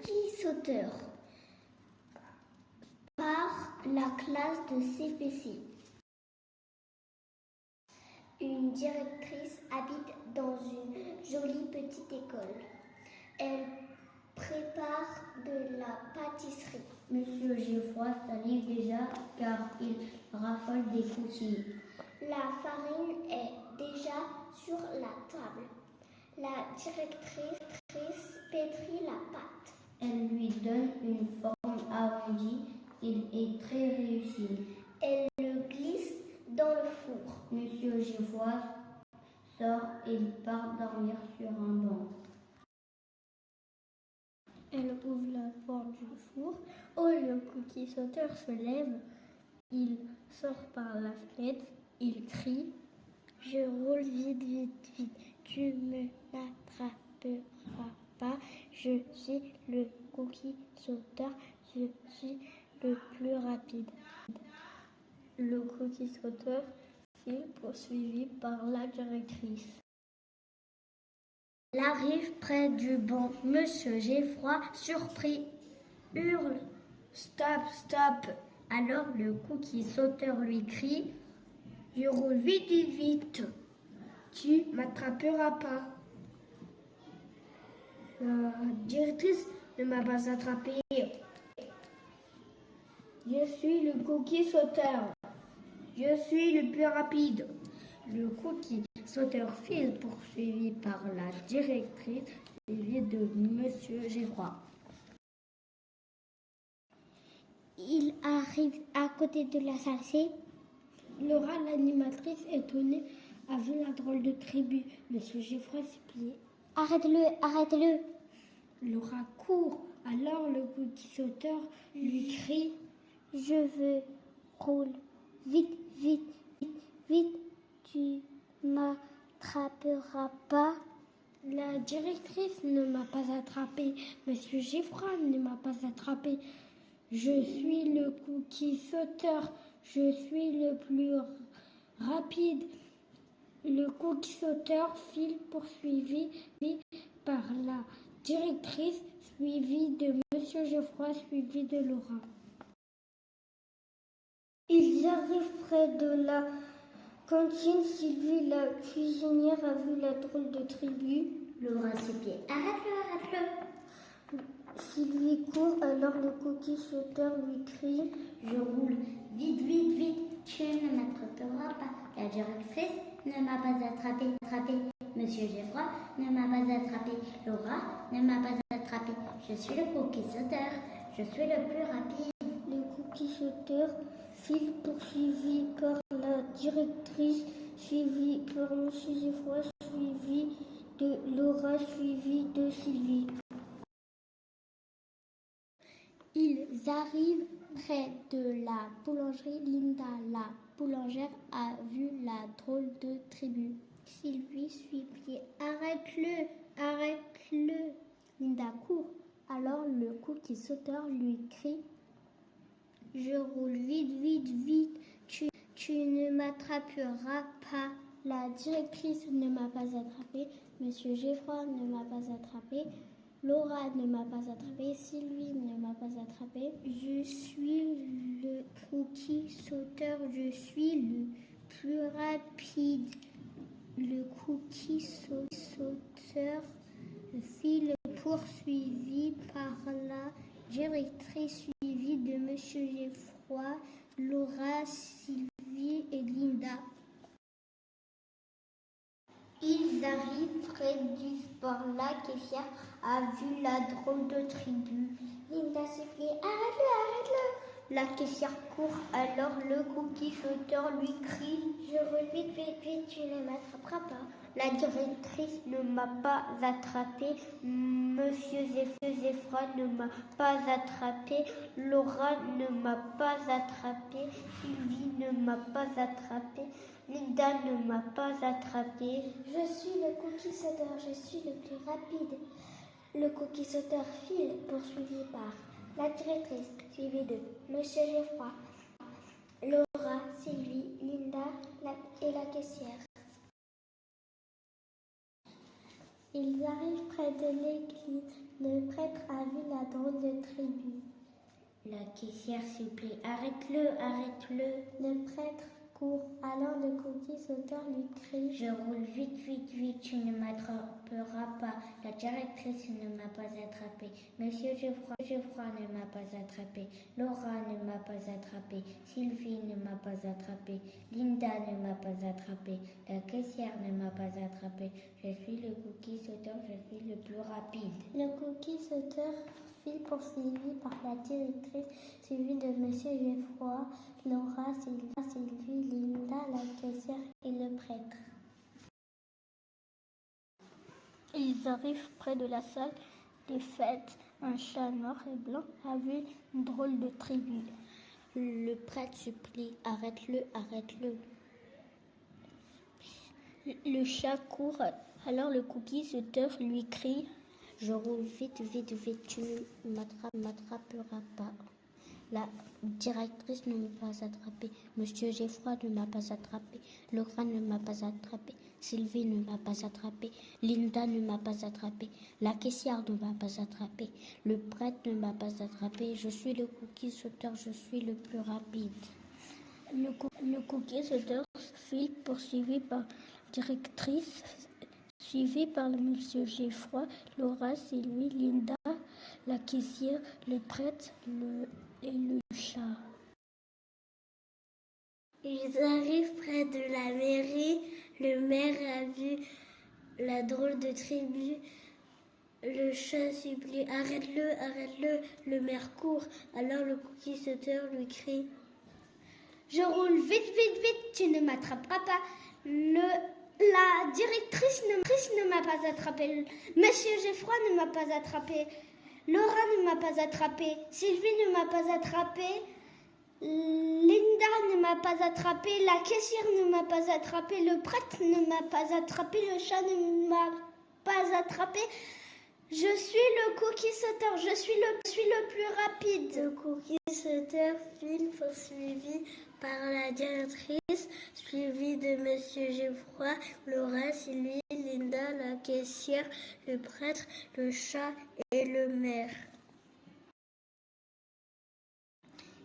cookie sauteur par la classe de CPC. Une directrice habite dans une jolie petite école. Elle prépare de la pâtisserie. Monsieur Geoffroy salive déjà car il raffole des cookies. La farine est déjà sur la table. La directrice pétrit la pâte. Elle lui donne une forme arrondie. Il est très réussi. Elle le glisse dans le four. Monsieur Geoffroy sort et part dormir sur un banc. Elle ouvre la porte du four. Oh, le cookie sauteur se lève. Il sort par la fenêtre. Il crie. Je roule vite, vite, vite. Tu me n'attraperas pas. Je suis le cookie sauteur. Je suis le plus rapide. Le cookie sauteur file poursuivi par la directrice. Elle arrive près du banc. Monsieur Geoffroy, surpris, hurle « Stop, stop !» Alors le cookie sauteur lui crie « Je roule vite, vite, vite. Tu m'attraperas pas. » La directrice ne m'a pas attrapé. Je suis le cookie sauteur. Je suis le plus rapide. Le cookie sauteur file poursuivi par la directrice, suivi de Monsieur Geoffroy. Il arrive à côté de la salle. Laura, l'animatrice, étonnée, a vu la drôle de tribu. Monsieur Geoffroy supplie. Arrête-le, arrête-le. Laura court. Alors le cookie sauteur lui crie. Je veux roule vite, vite, vite, vite. Tu m'attraperas pas. La directrice ne m'a pas attrapé. Monsieur Geoffroy ne m'a pas attrapé. Je suis le cookie sauteur. Je suis le plus rapide. Le cookie sauteur file poursuivi par la directrice, suivi de Monsieur Geoffroy, suivi de Laura. Ils arrivent près de la cantine. Sylvie, la cuisinière, a vu la drôle de tribu. Laura s'épiait. Arrête-le, arrête-le. Sylvie court, alors le cookie sauteur lui crie. Je roule vite, vite, vite. Tu ne m'attraperas pas. La directrice ne m'a pas attrapé. Monsieur Geoffroy ne m'a pas attrapé. Laura ne m'a pas attrapé. Je suis le cookie sauteur. Je suis le plus rapide. Le cookie sauteur file poursuivi par la directrice, suivi par Monsieur Geoffroy, suivi de Laura, suivi de Sylvie. Ils arrivent près de la boulangerie. Linda, la boulangère, a vu la drôle de tribu. Sylvie supplie. Arrête-le, arrête-le. Linda court. Alors le cookie sauteur lui crie. Je roule vite, vite, vite. Tu ne m'attraperas pas. La directrice ne m'a pas attrapé. Monsieur Geoffroy ne m'a pas attrapé. Laura ne m'a pas attrapé. Sylvie ne m'a pas attrapé. Je suis le cookie sauteur. Je suis le plus rapide. Le cookie sauteur file poursuivi par la directrice, suivie de Monsieur Geoffroy, Laura, Sylvie et Linda. Ils arrivent près du sport. La caissière a vu la drôle de tribu. Linda supplie. Arrête-le, arrête-le. La caissière court. Alors le cookie sauteur lui crie. Je roule vite, vite, vite. Tu ne m'attraperas pas. La directrice ne m'a pas attrapé. Monsieur Geoffroy ne m'a pas attrapé. Laura ne m'a pas attrapé. Sylvie ne m'a pas attrapé. Linda ne m'a pas attrapé. Je suis le cookie sauteur. Je suis le plus rapide. Le cookie sauteur file poursuivi par la directrice, suivie de Monsieur Geoffroy, Laura, Sylvie, Linda et la caissière. Ils arrivent près de l'église. Le prêtre a vu la drôle de tribu. La caissière supplie, arrête-le, arrête-le. Le prêtre court, alors le cookie sauteur lui crie. Je roule vite, vite, vite, tu ne m'attraperas pas. La directrice ne m'a pas attrapé. Monsieur Geoffroy ne m'a pas attrapé. Laura ne m'a pas attrapé. Sylvie ne m'a pas attrapé. Linda ne m'a pas attrapé. La caissière ne m'a pas attrapé. Je suis le cookie sauteur, je suis le plus rapide. Le cookie sauteur file poursuivi par la directrice, suivi de Monsieur Geoffroy, Laura, Sylvie, Linda, la caissière et le prêtre. Ils arrivent près de la salle des fêtes. Un chat noir et blanc a vu une drôle de tribu. Le prêtre supplie, arrête-le, arrête-le. Le chat court, alors le cookie sauteur lui crie. Je roule vite, vite, vite, tu ne m'attraperas pas. La directrice ne m'a pas attrapé. Monsieur Geoffroy ne m'a pas attrapé. Laura ne m'a pas attrapé. Sylvie ne m'a pas attrapé. Linda ne m'a pas attrapé. La caissière ne m'a pas attrapé. Le prêtre ne m'a pas attrapé. Je suis le cookie sauteur, je suis le plus rapide. Le cookie sauteur file poursuivi par la directrice, suivi par Monsieur Geoffroy, Laura, Sylvie, Linda, la caissière, le prêtre et le chat. Ils arrivent près de la mairie. Le maire a vu la drôle de tribu. Le chat supplie, arrête-le, arrête-le. Le maire court, alors le cookie sauteur lui crie. Je roule vite, vite, vite, tu ne m'attraperas pas. La directrice ne m'a pas attrapé. Monsieur Geoffroy ne m'a pas attrapé. Laura ne m'a pas attrapé. Sylvie ne m'a pas attrapé. Linda ne m'a pas attrapé. La caissière ne m'a pas attrapé. Le prêtre ne m'a pas attrapé. Le chat ne m'a pas attrapé. Je suis le cookie sauteur. Je suis le plus rapide. Le cookie sauteur file poursuivi par la directrice, suivi de Monsieur Geoffroy, Laura, Sylvie, Linda, la caissière, le prêtre, le chat et le maire.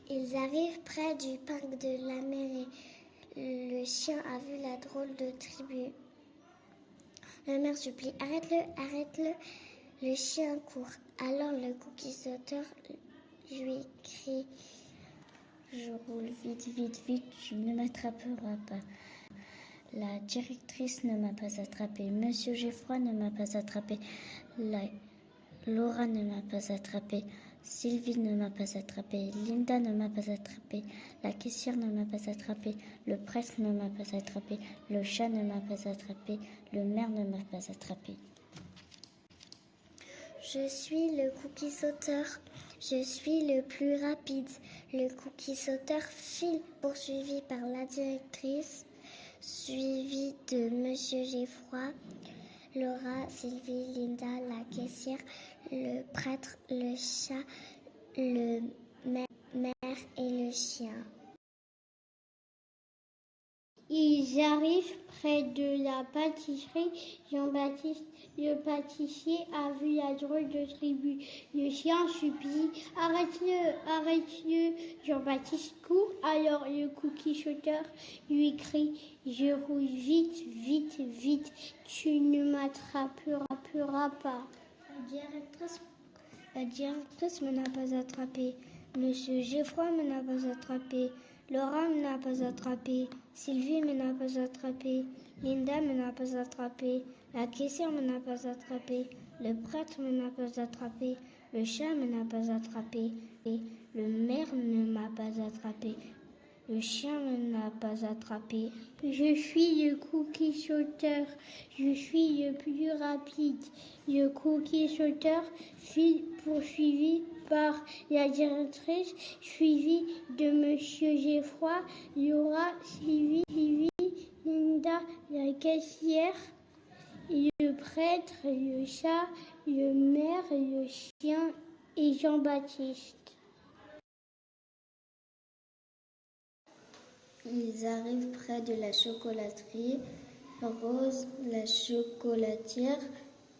Ils arrivent près du parc de la mairie. Le chien a vu la drôle de tribu. Le maire supplie, arrête-le, arrête-le. Le chien court. Alors le cookie sauteur lui crie. Je roule vite, vite, vite, tu ne m'attraperas pas. La directrice ne m'a pas attrapé. Monsieur Geoffroy ne m'a pas attrapé. Laura ne m'a pas attrapé. Sylvie ne m'a pas attrapé. Linda ne m'a pas attrapé. La caissière ne m'a pas attrapé. Le prêtre ne m'a pas attrapé. Le chat ne m'a pas attrapé. Le maire ne m'a pas attrapé. Je suis le cookie sauteur. Je suis le plus rapide. Le cookie sauteur file poursuivi par la directrice, suivi de Monsieur Geoffroy, Laura, Sylvie, Linda, la caissière, le prêtre, le chat, le maire et le chien. Ils arrivent près de la pâtisserie. Jean-Baptiste, le pâtissier, a vu la drôle de tribu. Le chien supplie, arrête-le, arrête-le. Jean-Baptiste court, alors le cookie sauteur lui crie, je roule vite, vite, vite, tu ne m'attraperas pas. La directrice ne m'a pas attrapé. Monsieur Geoffroy ne m'a pas attrapé. Laura ne m'a pas attrapé. Sylvie ne m'a pas attrapé. Linda ne m'a pas attrapé. La caissière ne m'a pas attrapé. Le prêtre ne m'a pas attrapé. Le chat ne m'a pas attrapé. Et le maire ne m'a pas attrapé. Le chien ne m'a pas attrapé. Je suis le cookie sauteur. Je suis le plus rapide. Le cookie sauteur file poursuivi par la directrice, suivi de Monsieur Geoffroy, Laura, Sylvie, Linda, la caissière, le prêtre, le chat, le maire, le chien et Jean-Baptiste. Ils arrivent près de la chocolaterie. Rose, la chocolatière,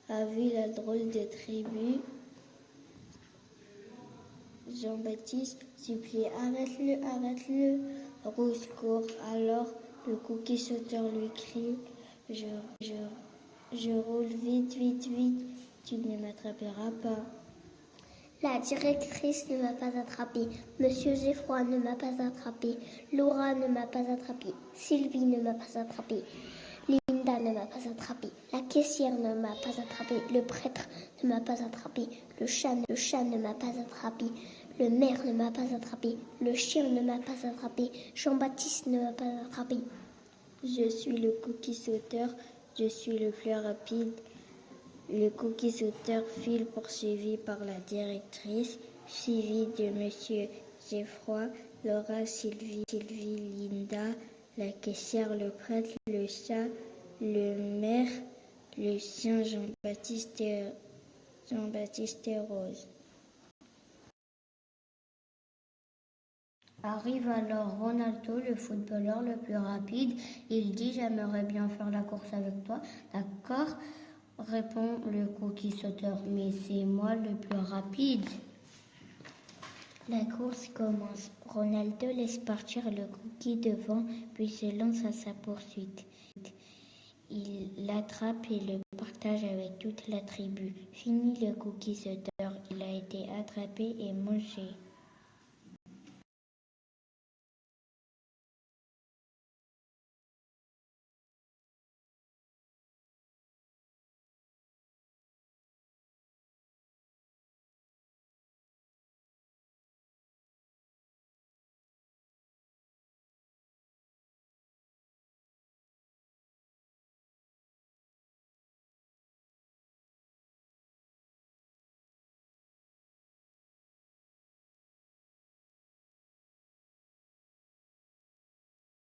a vu la drôle de tribu. Jean-Baptiste supplie arrête-le, arrête-le. Rose court. Alors le cookie sauteur lui crie je roule vite, vite, vite. Tu ne m'attraperas pas. La directrice ne m'a pas attrapé. Monsieur Geffroy ne m'a pas attrapé. Laura ne m'a pas attrapé. Sylvie ne m'a pas attrapé. Linda ne m'a pas attrapé. La caissière ne m'a pas attrapé. Le prêtre ne m'a pas attrapé. Le chat ne m'a pas attrapé. Le maire ne m'a pas attrapé. Le chien ne m'a pas attrapé. Jean-Baptiste ne m'a pas attrapé. Je suis le cookie sauteur. Je suis le plus rapide. Le cookie sauteur file poursuivi par la directrice, suivi de Monsieur Geffroy, Laura, Sylvie, Linda, la caissière, le prêtre, le chat, le maire, le chien, Jean-Baptiste et Rose. Arrive alors Ronaldo, le footballeur le plus rapide. Il dit « J'aimerais bien faire la course avec toi. » « D'accord ?» répond le cookie sauteur. « Mais c'est moi le plus rapide. » La course commence. Ronaldo laisse partir le cookie devant, puis se lance à sa poursuite. Il l'attrape et le partage avec toute la tribu. Fini le cookie sauteur. Il a été attrapé et mangé.